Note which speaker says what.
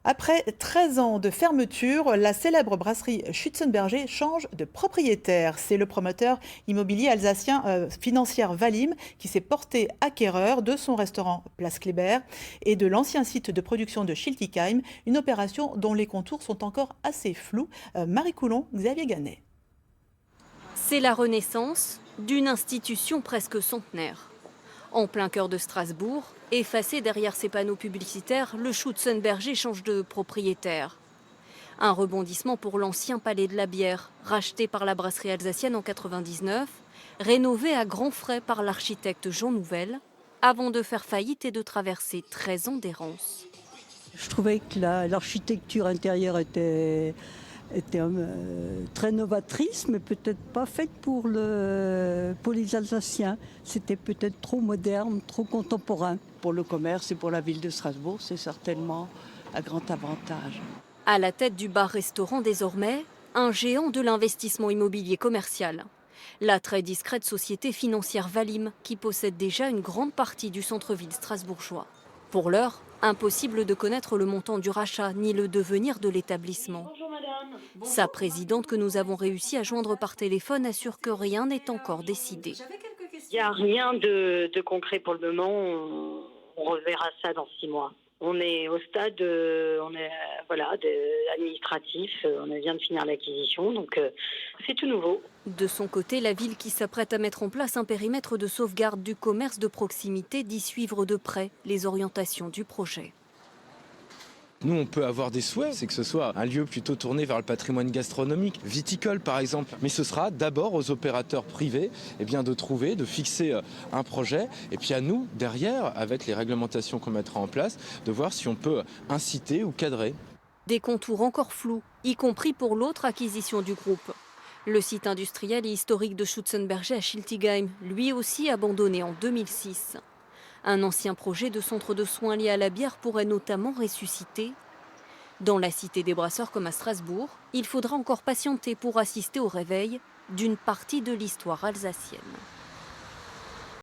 Speaker 1: Après 13 ans de fermeture, la célèbre brasserie Schützenberger change de propriétaire. C'est le promoteur immobilier alsacien Financière Valim qui s'est porté acquéreur de son restaurant Place Kléber et de l'ancien site de production de Schiltigheim, une opération dont les contours sont encore assez flous. Marie Coulon, Xavier Ganet.
Speaker 2: C'est la renaissance d'une institution presque centenaire. En plein cœur de Strasbourg, effacé derrière ses panneaux publicitaires, le Schützenberger change de propriétaire. Un rebondissement pour l'ancien palais de la bière, racheté par la brasserie alsacienne en 99, rénové à grands frais par l'architecte Jean Nouvel, avant de faire faillite et de traverser 13 ans d'errance.
Speaker 3: Je trouvais que l'architecture intérieure était très novatrice, mais peut-être pas faite pour les Alsaciens. C'était peut-être trop moderne, trop contemporain. Pour le commerce et pour la ville de Strasbourg, c'est certainement un grand avantage.
Speaker 2: À la tête du bar-restaurant désormais, un géant de l'investissement immobilier commercial. La très discrète société financière Valim, qui possède déjà une grande partie du centre-ville strasbourgeois. Pour l'heure, impossible de connaître le montant du rachat ni le devenir de l'établissement. Sa présidente, que nous avons réussi à joindre par téléphone, assure que rien n'est encore décidé.
Speaker 4: Il n'y a rien de concret pour le moment. On reverra ça dans 6 mois. On est au stade administratif. On vient de finir l'acquisition, donc c'est tout nouveau.
Speaker 2: De son côté, la ville qui s'apprête à mettre en place un périmètre de sauvegarde du commerce de proximité dit suivre de près les orientations du projet.
Speaker 5: Nous, on peut avoir des souhaits, c'est que ce soit un lieu plutôt tourné vers le patrimoine gastronomique, viticole par exemple. Mais ce sera d'abord aux opérateurs privés de trouver, de fixer un projet. Et puis à nous, derrière, avec les réglementations qu'on mettra en place, de voir si on peut inciter ou cadrer.
Speaker 2: Des contours encore flous, y compris pour l'autre acquisition du groupe. Le site industriel et historique de Schützenberger à Schiltigheim, lui aussi abandonné en 2006. Un ancien projet de centre de soins lié à la bière pourrait notamment ressusciter. Dans la cité des brasseurs comme à Strasbourg, il faudra encore patienter pour assister au réveil d'une partie de l'histoire alsacienne.